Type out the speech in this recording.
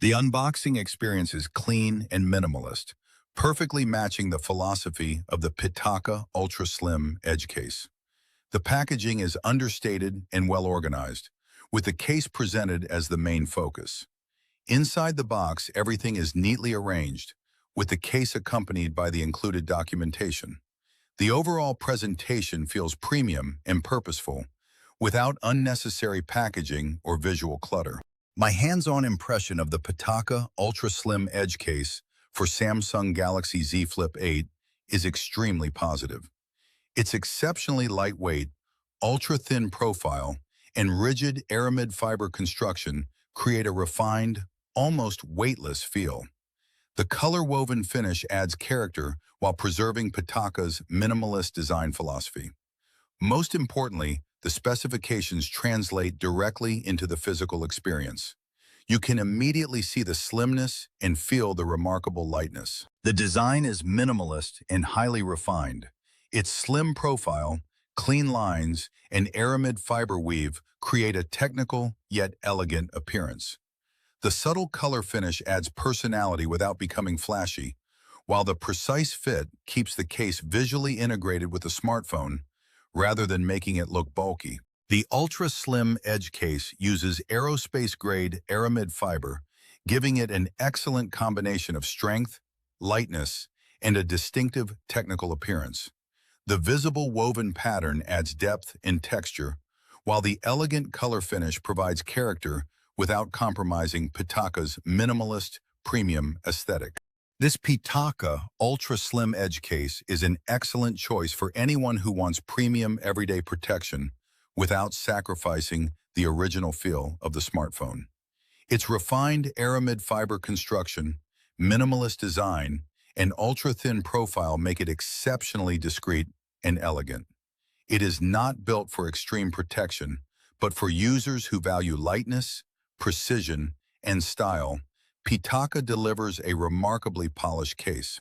The unboxing experience is clean and minimalist, perfectly matching the philosophy of the PITAKA Ultra Slim Edge case. The packaging is understated and well organized, with the case presented as the main focus. Inside the box, everything is neatly arranged, with the case accompanied by the included documentation. The overall presentation feels premium and purposeful, without unnecessary packaging or visual clutter. My hands-on impression of the PITAKA Ultra Slim Edge case for Samsung Galaxy Z Flip 8 is extremely positive. Its exceptionally lightweight, ultra-thin profile, and rigid aramid fiber construction create a refined, almost weightless feel. The color-woven finish adds character while preserving PITAKA's minimalist design philosophy. Most importantly, the specifications translate directly into the physical experience. You can immediately see the slimness and feel the remarkable lightness. The design is minimalist and highly refined. Its slim profile, clean lines, and aramid fiber weave create a technical yet elegant appearance. The subtle color finish adds personality without becoming flashy, while the precise fit keeps the case visually integrated with the smartphone rather than making it look bulky. The Ultra Slim Edge case uses aerospace-grade aramid fiber, giving it an excellent combination of strength, lightness, and a distinctive technical appearance. The visible woven pattern adds depth and texture, while the elegant color finish provides character without compromising PITAKA's minimalist, premium aesthetic. This PITAKA Ultra Slim Edge case is an excellent choice for anyone who wants premium everyday protection without sacrificing the original feel of the smartphone. Its refined aramid fiber construction, minimalist design, and ultra-thin profile make it exceptionally discreet and elegant. It is not built for extreme protection, but for users who value lightness, precision, and style. PITAKA delivers a remarkably polished case.